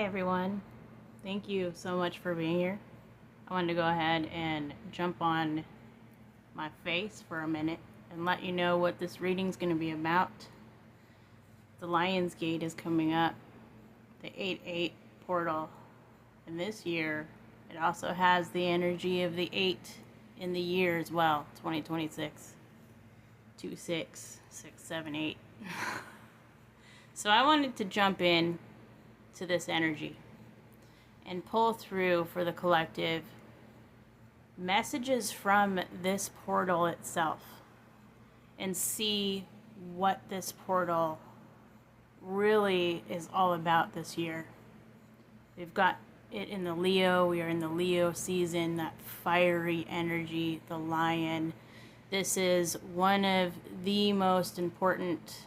everyone. Thank you so much for being here. I wanted to go ahead and jump on my face for a minute and let you know what this reading is going to be about. The Lion's Gate is coming up, the 8-8 portal. And this year, it also has the energy of the 8 in the year as well, 2026. 2, 6, 6, 7, 8. So I wanted to jump in to this energy and pull through for the collective messages from this portal itself and see what this portal really is all about this year. We've got it in the Leo. We are in the Leo season, that fiery energy, the lion. This is one of the most important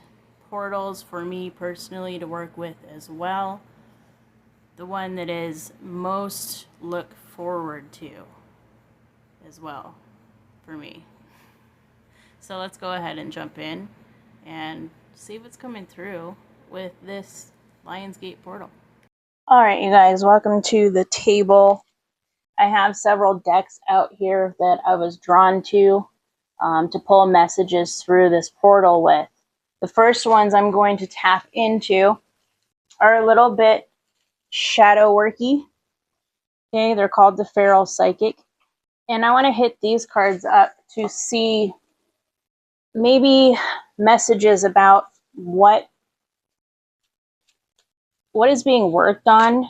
portals for me personally to work with as well. The one that is most look forward to as well for me. So let's go ahead and jump in and see what's coming through with this Lion's Gate portal. All right, you guys, welcome to the table. I have several decks out here that I was drawn to pull messages through this portal with. The first ones I'm going to tap into are a little bit shadow worky. Okay, they're called the Feral Psychic. And I want to hit these cards up to see maybe messages about what is being worked on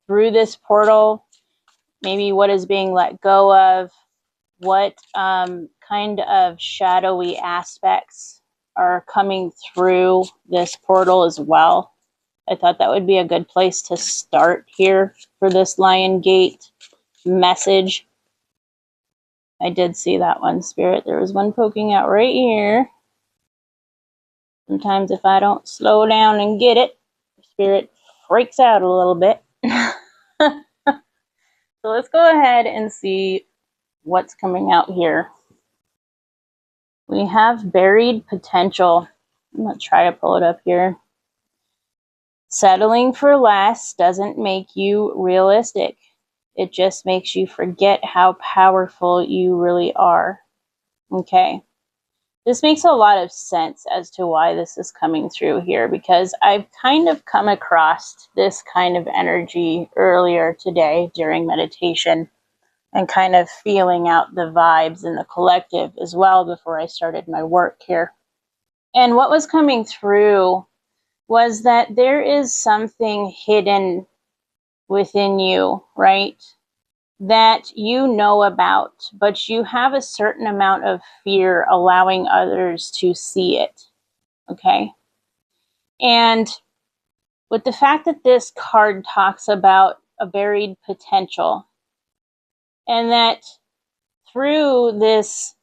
through this portal, maybe what is being let go of, what kind of shadowy aspects are coming through this portal as well. I thought that would be a good place to start here for this Lion Gate message. I did see that one, Spirit. There was one poking out right here. Sometimes if I don't slow down and get it, Spirit freaks out a little bit. So let's go ahead and see what's coming out here. We have buried potential. I'm going to try to pull it up here. Settling for less doesn't make you realistic. It just makes you forget how powerful you really are. Okay. This makes a lot of sense as to why this is coming through here, because I've kind of come across this kind of energy earlier today during meditation and kind of feeling out the vibes in the collective as well before I started my work here. And what was coming through was that there is something hidden within you, right? That you know about, but you have a certain amount of fear allowing others to see it, okay? And with the fact that this card talks about a buried potential, and that through this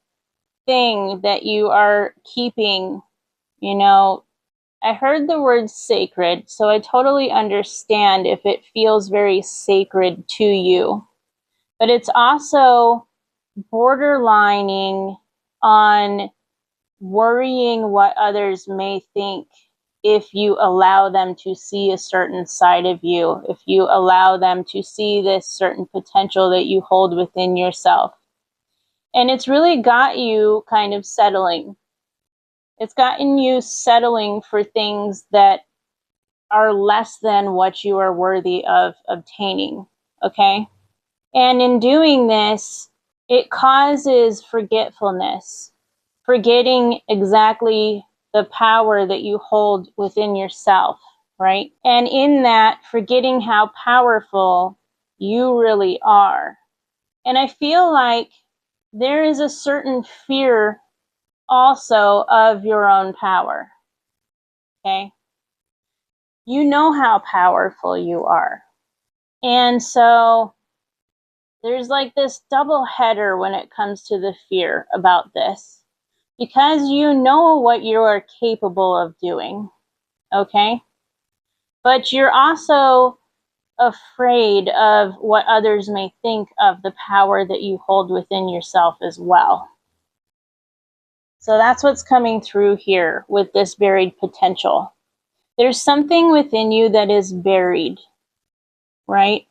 thing that you are keeping, you know, I heard the word sacred, so I totally understand if it feels very sacred to you. But it's also borderlining on worrying what others may think if you allow them to see a certain side of you, if you allow them to see this certain potential that you hold within yourself. And it's really got you kind of settling. It's gotten you settling for things that are less than what you are worthy of obtaining, okay? And in doing this, it causes forgetfulness, forgetting exactly the power that you hold within yourself, right? And in that, forgetting how powerful you really are. And I feel like there is a certain fear also of your own power, okay? You know how powerful you are. And so there's like this double header when it comes to the fear about this, because you know what you are capable of doing, okay? But you're also afraid of what others may think of the power that you hold within yourself as well. So that's what's coming through here with this buried potential. There's something within you that is buried, right?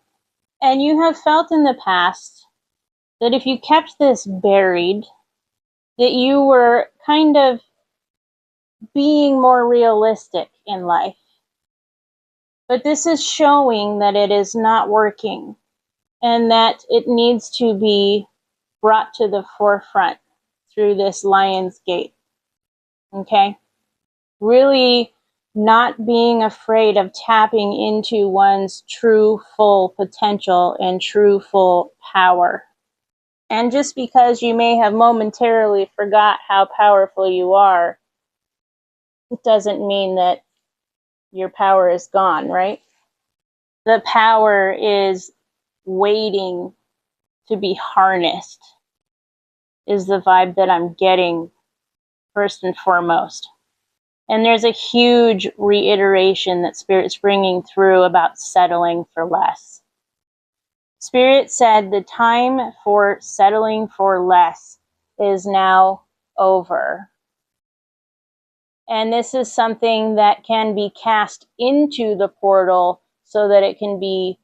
And you have felt in the past that if you kept this buried, that you were kind of being more realistic in life. But this is showing that it is not working and that it needs to be brought to the forefront through this Lion's Gate. Okay? Really not being afraid of tapping into one's true full potential and true full power. And just because you may have momentarily forgot how powerful you are, it doesn't mean that your power is gone, right? The power is waiting to be harnessed, is the vibe that I'm getting first and foremost. And there's a huge reiteration that Spirit's bringing through about settling for less. Spirit said the time for settling for less is now over. And this is something that can be cast into the portal so that it can be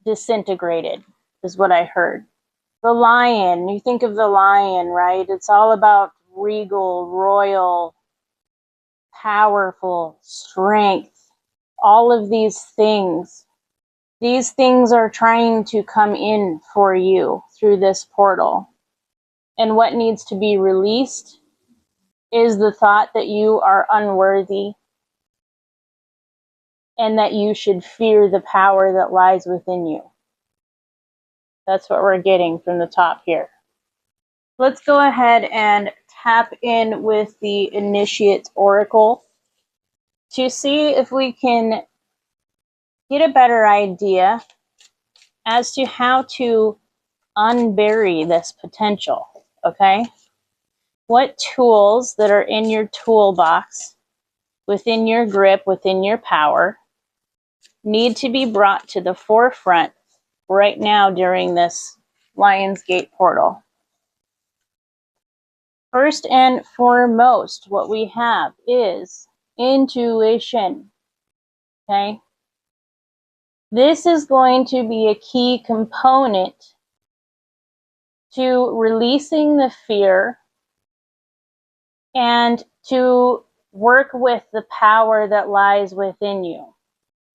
disintegrated, is what I heard. The lion, you think of the lion, right? It's all about regal, royal, powerful, strength, all of these things. These things are trying to come in for you through this portal. And what needs to be released is the thought that you are unworthy and that you should fear the power that lies within you. That's what we're getting from the top here. Let's go ahead and tap in with the Initiate Oracle to see if we can get a better idea as to how to unbury this potential, okay? What tools that are in your toolbox, within your grip, within your power, need to be brought to the forefront right now during this Lion's Gate portal? First and foremost, what we have is intuition, okay? This is going to be a key component to releasing the fear and to work with the power that lies within you,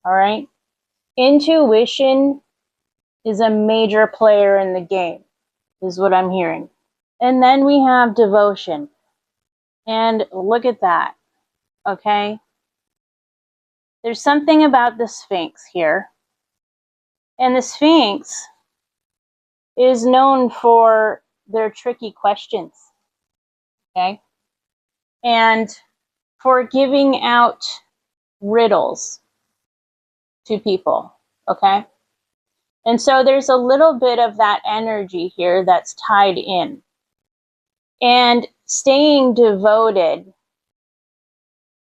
all right? Intuition is a major player in the game, is what I'm hearing. And then we have devotion. And look at that, okay? There's something about the Sphinx here. And the Sphinx is known for their tricky questions, okay? And for giving out riddles to people, okay? And so there's a little bit of that energy here that's tied in. And staying devoted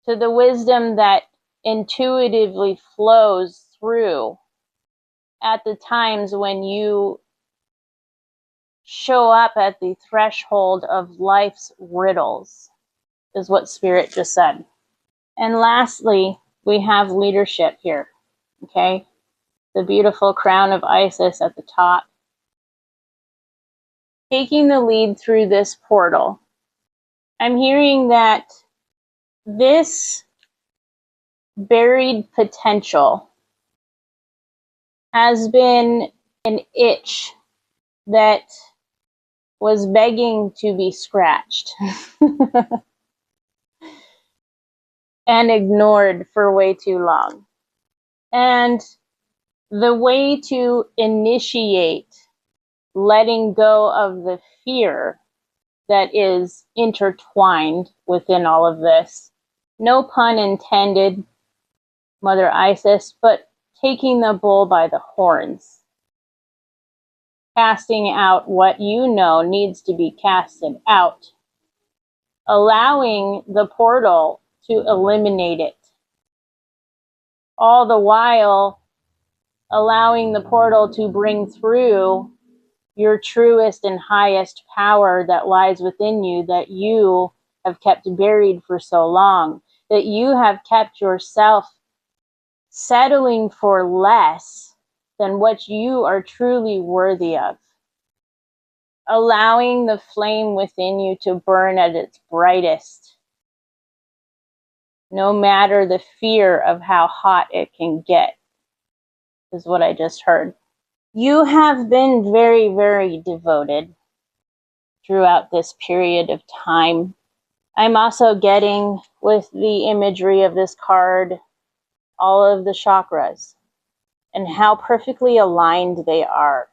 to the wisdom that intuitively flows through at the times when you show up at the threshold of life's riddles, is what Spirit just said. And lastly, we have leadership here, okay? The beautiful crown of Isis at the top. Taking the lead through this portal. I'm hearing that this buried potential has been an itch that was begging to be scratched and ignored for way too long. And the way to initiate letting go of the fear that is intertwined within all of this, no pun intended, Mother Isis, but taking the bull by the horns, casting out what you know needs to be casted out, allowing the portal to eliminate it, all the while allowing the portal to bring through your truest and highest power that lies within you that you have kept buried for so long. that you have kept yourself settling for less than what you are truly worthy of. Allowing the flame within you to burn at its brightest, no matter the fear of how hot it can get, is what I just heard. You have been very, very devoted throughout this period of time. I'm also getting, with the imagery of this card, all of the chakras and how perfectly aligned they are,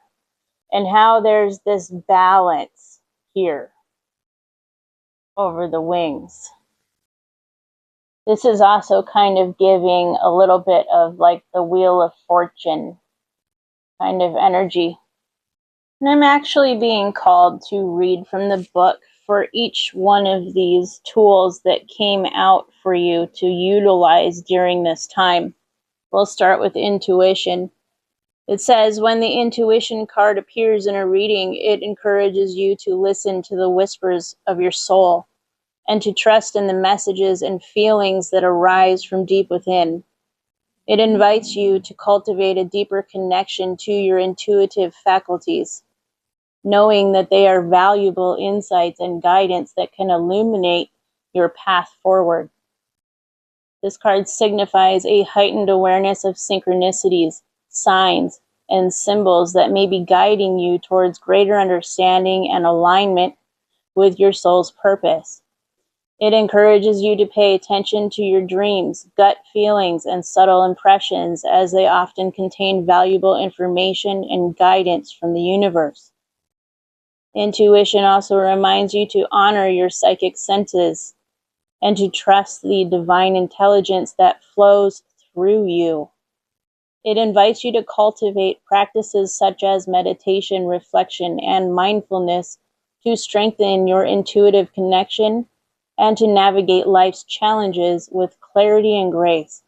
and how there's this balance here over the wings. This is also kind of giving a little bit of like the Wheel of Fortune kind of energy. And I'm actually being called to read from the book for each one of these tools that came out for you to utilize during this time. We'll start with intuition. It says, when the intuition card appears in a reading, it encourages you to listen to the whispers of your soul and to trust in the messages and feelings that arise from deep within. It invites you to cultivate a deeper connection to your intuitive faculties, knowing that they are valuable insights and guidance that can illuminate your path forward. This card signifies a heightened awareness of synchronicities, signs, and symbols that may be guiding you towards greater understanding and alignment with your soul's purpose. It encourages you to pay attention to your dreams, gut feelings, and subtle impressions, as they often contain valuable information and guidance from the universe. Intuition also reminds you to honor your psychic senses and to trust the divine intelligence that flows through you. It invites you to cultivate practices such as meditation, reflection, and mindfulness to strengthen your intuitive connection and to navigate life's challenges with clarity and grace.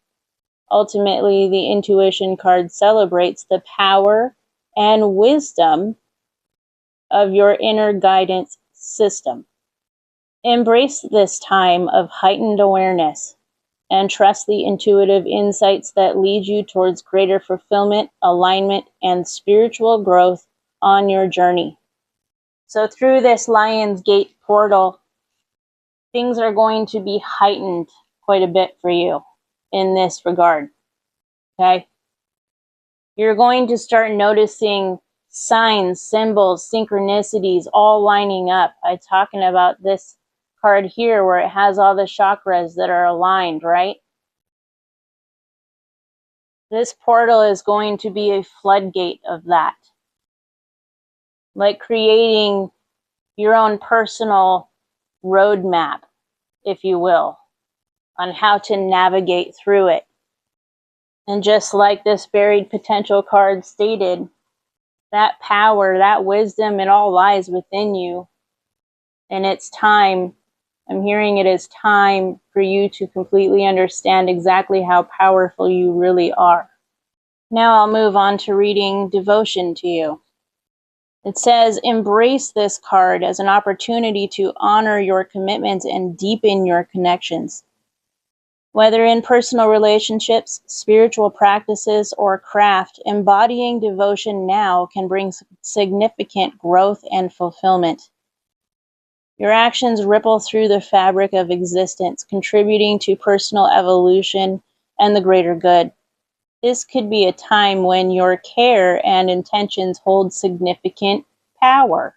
Ultimately, the intuition card celebrates the power and wisdom of your inner guidance system. Embrace this time of heightened awareness and trust the intuitive insights that lead you towards greater fulfillment, alignment, and spiritual growth on your journey. So through this Lion's Gate portal, things are going to be heightened quite a bit for you in this regard, okay? You're going to start noticing signs, symbols, synchronicities all lining up. I'm talking about this card here where it has all the chakras that are aligned, right? This portal is going to be a floodgate of that. Like creating your own personal roadmap, if you will, on how to navigate through it. And just like this buried potential card stated, that power, that wisdom, it all lies within you. And it's time, I'm hearing it is time for you to completely understand exactly how powerful you really are. Now I'll move on to reading devotion to you. It says, embrace this card as an opportunity to honor your commitments and deepen your connections. Whether in personal relationships, spiritual practices, or craft, embodying devotion now can bring significant growth and fulfillment. Your actions ripple through the fabric of existence, contributing to personal evolution and the greater good. This could be a time when your care and intentions hold significant power,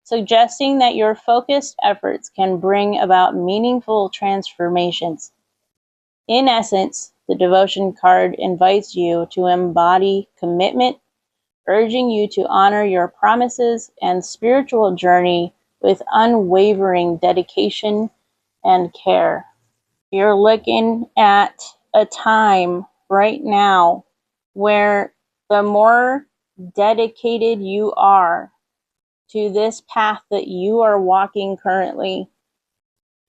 suggesting that your focused efforts can bring about meaningful transformations. In essence, the devotion card invites you to embody commitment, urging you to honor your promises and spiritual journey with unwavering dedication and care. You're looking at a time right now where the more dedicated you are to this path that you are walking currently,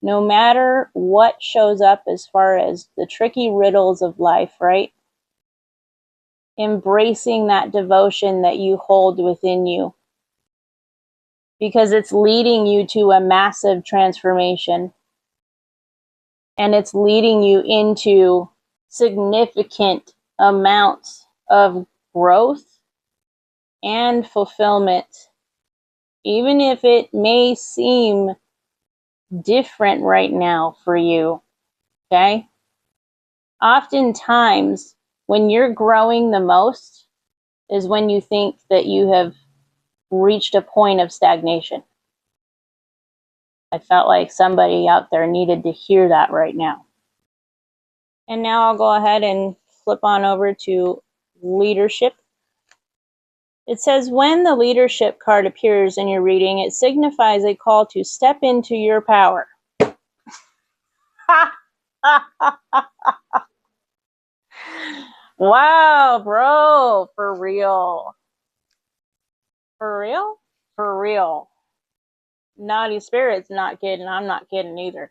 no matter what shows up as far as the tricky riddles of life, right? Embracing that devotion that you hold within you, because it's leading you to a massive transformation. And it's leading you into significant amounts of growth and fulfillment, even if it may seem different right now for you, okay? Oftentimes, when you're growing the most is when you think that you have reached a point of stagnation. I felt like somebody out there needed to hear that right now. And now I'll go ahead and flip on over to leadership. It says, when the leadership card appears in your reading, it signifies a call to step into your power. Wow, bro, for real. For real? For real. Naughty Spirit's not kidding. I'm not kidding either.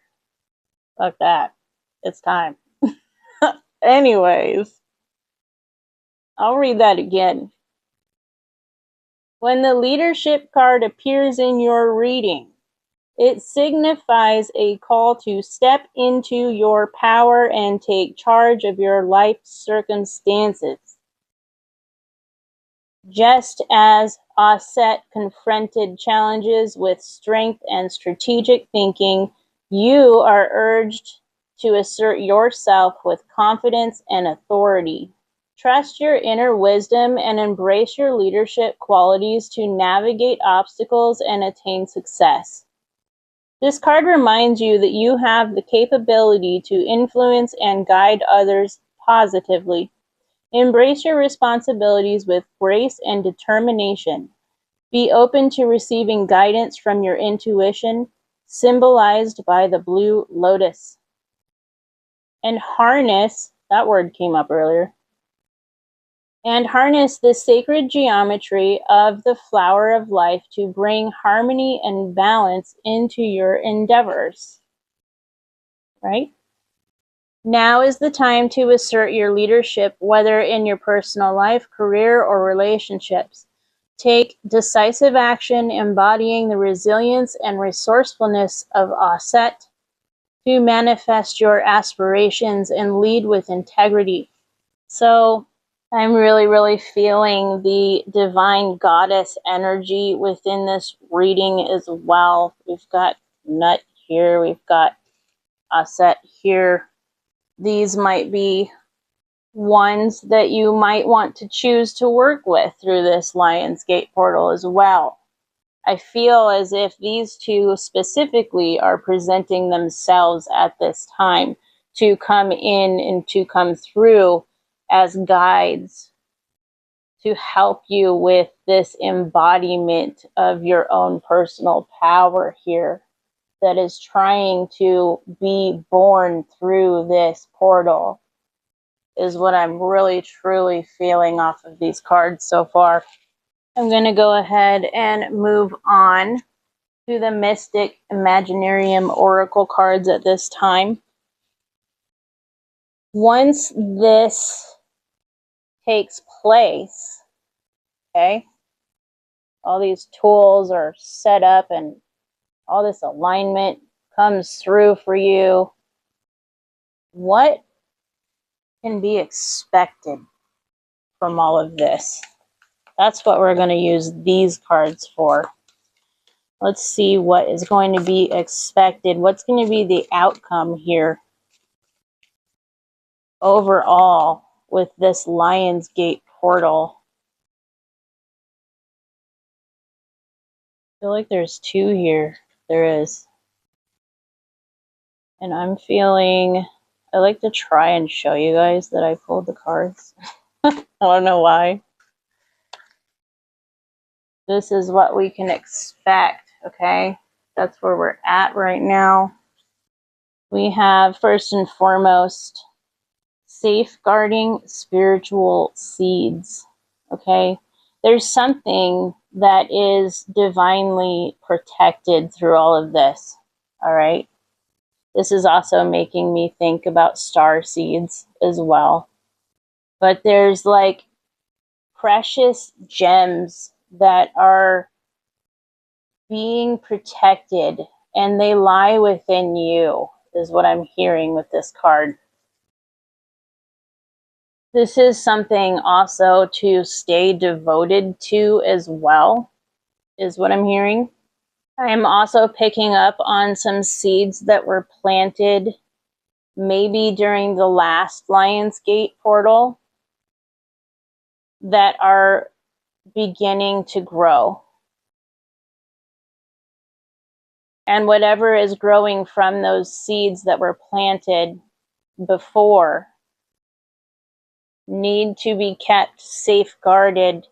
Fuck that. It's time. Anyways, I'll read that again. When the leadership card appears in your reading, it signifies a call to step into your power and take charge of your life circumstances. Just as Aset confronted challenges with strength and strategic thinking, you are urged to assert yourself with confidence and authority. Trust your inner wisdom and embrace your leadership qualities to navigate obstacles and attain success. This card reminds you that you have the capability to influence and guide others positively. Embrace your responsibilities with grace and determination. Be open to receiving guidance from your intuition, symbolized by the blue lotus. And harness, that word came up earlier, and harness the sacred geometry of the flower of life to bring harmony and balance into your endeavors. Right? Now is the time to assert your leadership, whether in your personal life, career, or relationships. Take decisive action, embodying the resilience and resourcefulness of Aset to manifest your aspirations and lead with integrity. So I'm really feeling the divine goddess energy within this reading as well. We've got Nut here, we've got Aset here. These might be ones that you might want to choose to work with through this Lionsgate portal as well. I feel as if these two specifically are presenting themselves at this time to come in and to come through as guides to help you with this embodiment of your own personal power here that is trying to be born through this portal, is what I'm really truly feeling off of these cards so far. I'm going to go ahead and move on to the Mystic Imaginarium Oracle cards at this time. Once this takes place, okay, all these tools are set up and all this alignment comes through for you, what can be expected from all of this? That's what we're going to use these cards for. Let's see what is going to be expected. What's going to be the outcome here overall with this Lionsgate portal? I feel like there's two here. There is. And I'm feeling, I like to try and show you guys that I pulled the cards. I don't know why. This is what we can expect, okay? That's where we're at right now. We have, first and foremost, safeguarding spiritual seeds, okay? There's something that is divinely protected through all of this, all right? This is also making me think about star seeds as well. But there's like precious gems that are being protected, and they lie within you. is what I'm hearing with this card. This is something also to stay devoted to as well, is what I'm hearing. I am also picking up on some seeds that were planted maybe during the last Lionsgate portal that are beginning to grow. And whatever is growing from those seeds that were planted before need to be kept safeguarded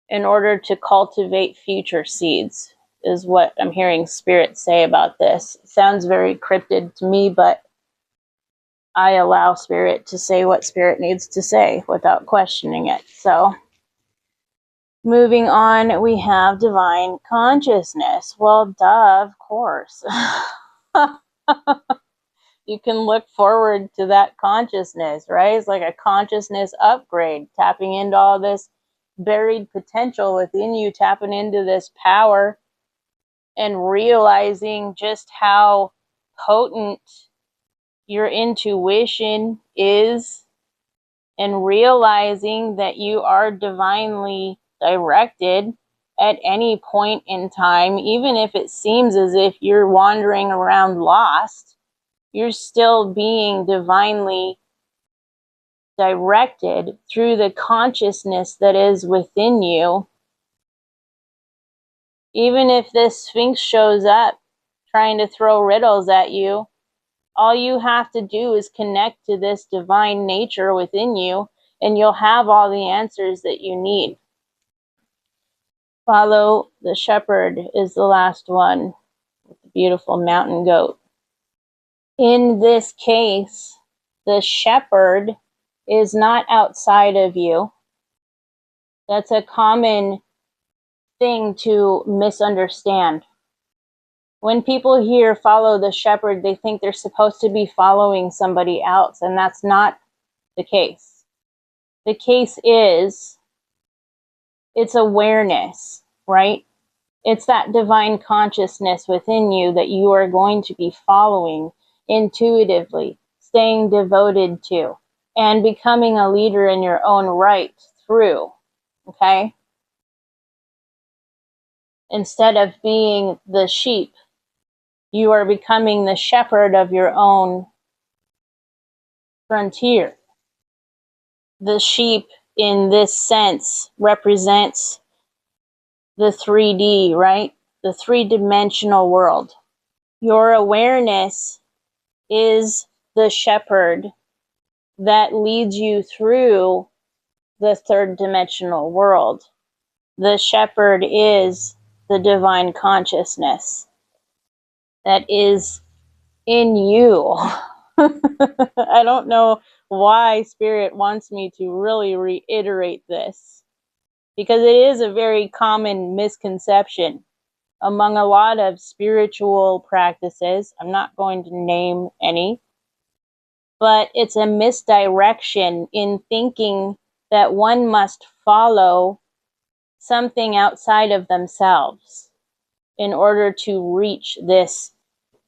in order to cultivate future seeds, is what I'm hearing Spirit say about this. It sounds very cryptid to me, but I allow Spirit to say what Spirit needs to say without questioning it. So, moving on, we have divine consciousness. Well, duh, of course. You can look forward to that consciousness, right? It's like a consciousness upgrade, tapping into all this buried potential within you, tapping into this power and realizing just how potent your intuition is, and realizing that you are divinely directed at any point in time, even if it seems as if you're wandering around lost, you're still being divinely directed through the consciousness that is within you. Even if this Sphinx shows up trying to throw riddles at you, all you have to do is connect to this divine nature within you, and you'll have all the answers that you need. Follow the shepherd is the last one, with the beautiful mountain goat. In this case, the shepherd is not outside of you. That's a common thing to misunderstand. When people hear follow the shepherd, they think they're supposed to be following somebody else, and that's not the case. The case is, it's awareness, right? It's that divine consciousness within you that you are going to be following intuitively, staying devoted to, and becoming a leader in your own right through, okay? Instead of being the sheep, you are becoming the shepherd of your own frontier. The sheep, in this sense, represents the 3D, right? The three-dimensional world. Your awareness is the shepherd that leads you through the third dimensional world. The shepherd is the divine consciousness that is in you. I don't know why Spirit wants me to really reiterate this, because it is a very common misconception among a lot of spiritual practices. I'm not going to name any, but it's a misdirection in thinking that one must follow something outside of themselves in order to reach this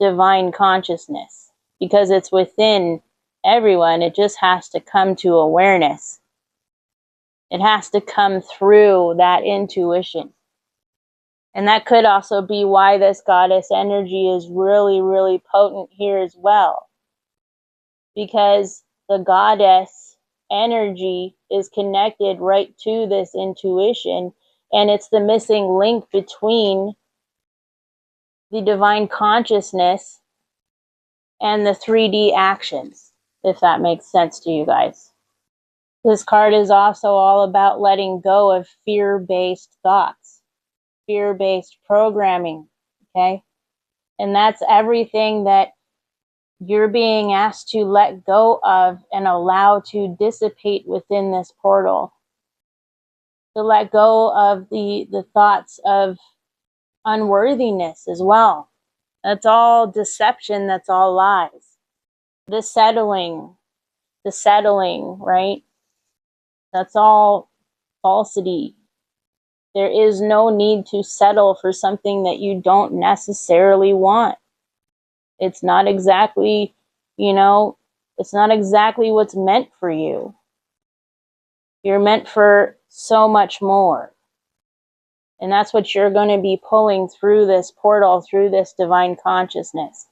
divine consciousness, because it's within everyone. It just has to come to awareness. It has to come through that intuition. And that could also be why this goddess energy is really, really potent here as well. Because the goddess energy is connected right to this intuition, and it's the missing link between the divine consciousness and the 3D actions, if that makes sense to you guys. This card is also all about letting go of fear-based thoughts, fear-based programming, okay? And that's everything that you're being asked to let go of and allow to dissipate within this portal. To let go of the thoughts of unworthiness as well. That's all deception, that's all lies. The settling, right? That's all falsity. There is no need to settle for something that you don't necessarily want. It's not exactly, it's not exactly what's meant for you. You're meant for so much more. And that's what you're going to be pulling through this portal, through this divine consciousness.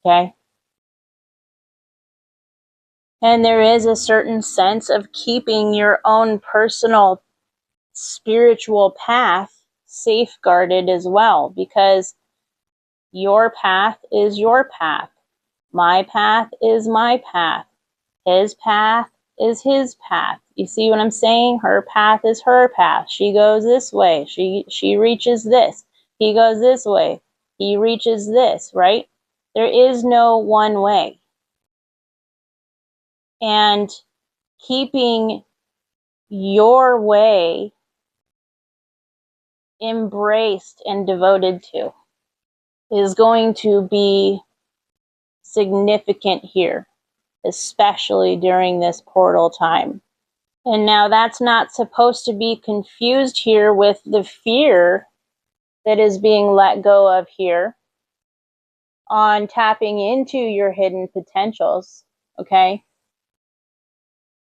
Okay? And there is a certain sense of keeping your own personal spiritual path safeguarded as well, because your path is your path. My path is my path. His path is his path. You see what I'm saying? Her path is her path. She goes this way. She reaches this. He goes this way. He reaches this, right? There is no one way. And keeping your way embraced and devoted to is going to be significant here, especially during this portal time. And now that's not supposed to be confused here with the fear that is being let go of here on tapping into your hidden potentials, okay?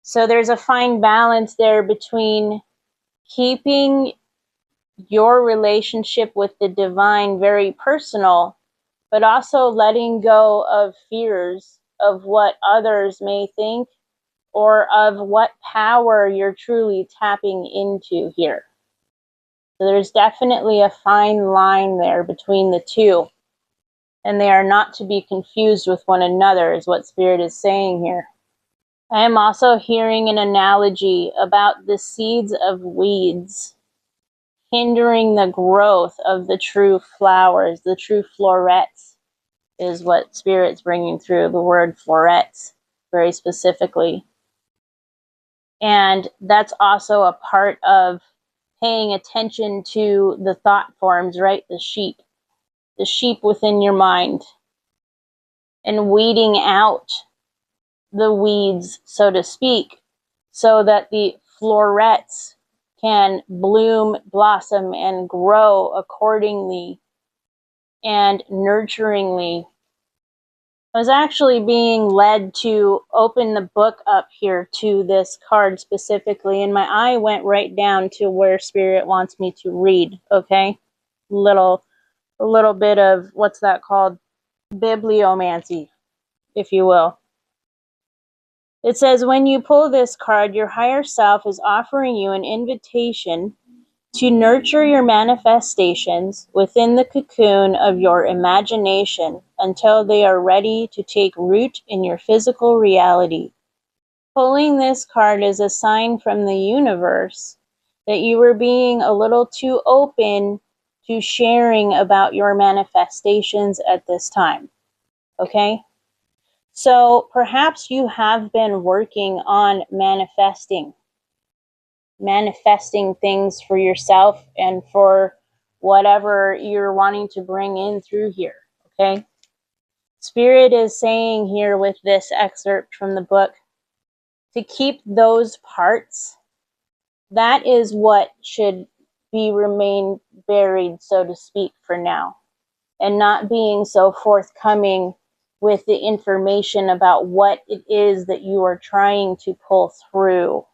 So there's a fine balance there between keeping your relationship with the divine very personal, but also letting go of fears of what others may think or of what power you're truly tapping into here. So there's definitely a fine line there between the two, and they are not to be confused with one another, is what Spirit is saying here. I am also hearing an analogy about the seeds of weeds hindering the growth of the true flowers, the true florets, is what Spirit's bringing through, the word florets, very specifically. And that's also a part of paying attention to the thought forms, right? The sheep within your mind, and weeding out the weeds, so to speak, so that the florets can bloom, blossom, and grow accordingly and nurturingly. I was actually being led to open the book up here to this card specifically, and my eye went right down to where Spirit wants me to read, okay? A little bit of, what's that called? Bibliomancy, if you will. It says, when you pull this card, your higher self is offering you an invitation to nurture your manifestations within the cocoon of your imagination until they are ready to take root in your physical reality. Pulling this card is a sign from the universe that you were being a little too open to sharing about your manifestations at this time. Okay? So perhaps you have been working on manifesting things for yourself and for whatever you're wanting to bring in through here, okay? Spirit is saying here with this excerpt from the book to keep those parts. That is what should remain buried, so to speak, for now, and not being so forthcoming with the information about what it is that you are trying to pull through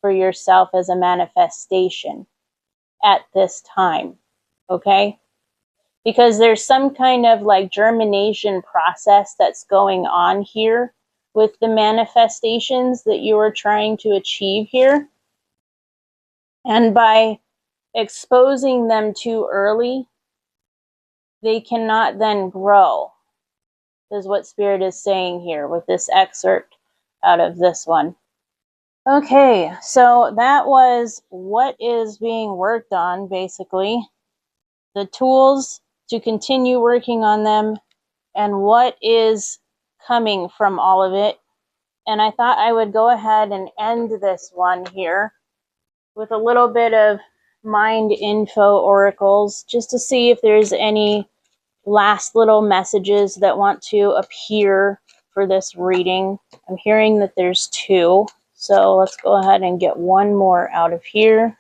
for yourself as a manifestation at this time, okay? Because there's some kind of like germination process that's going on here with the manifestations that you are trying to achieve here. And by exposing them too early, they cannot then grow, is what Spirit is saying here with this excerpt out of this one. Okay, so that was what is being worked on, basically. The tools to continue working on them, and what is coming from all of it. And I thought I would go ahead and end this one here with a little bit of mind info oracles, just to see if there's any last little messages that want to appear for this reading. I'm hearing that there's two, so let's go ahead and get one more out of here.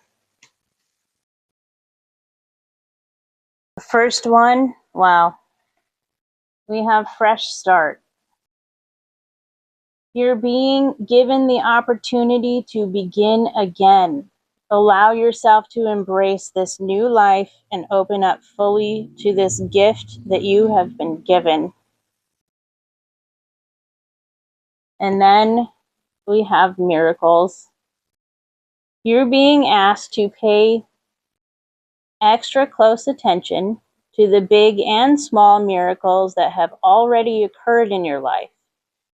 The first one, wow, We have fresh start. You're being given the opportunity to begin again. Allow yourself to embrace this new life and open up fully to this gift that you have been given. And then we have miracles. You're being asked to pay extra close attention to the big and small miracles that have already occurred in your life,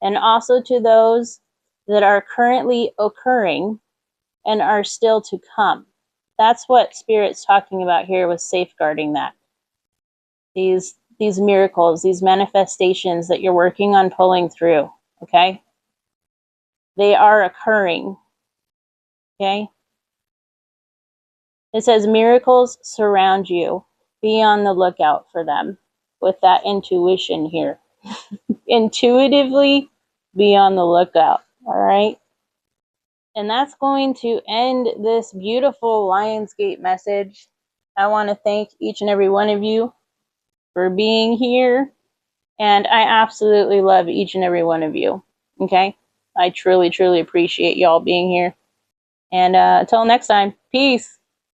and also to those that are currently occurring and are still to come. That's what Spirit's talking about here with safeguarding that. These miracles, these manifestations that you're working on pulling through, okay? They are occurring, okay? It says miracles surround you. Be on the lookout for them with that intuition here. Intuitively be on the lookout, all right? And that's going to end this beautiful Lionsgate message. I want to thank each and every one of you for being here. And I absolutely love each and every one of you. Okay? I truly, truly appreciate y'all being here. And until next time, peace.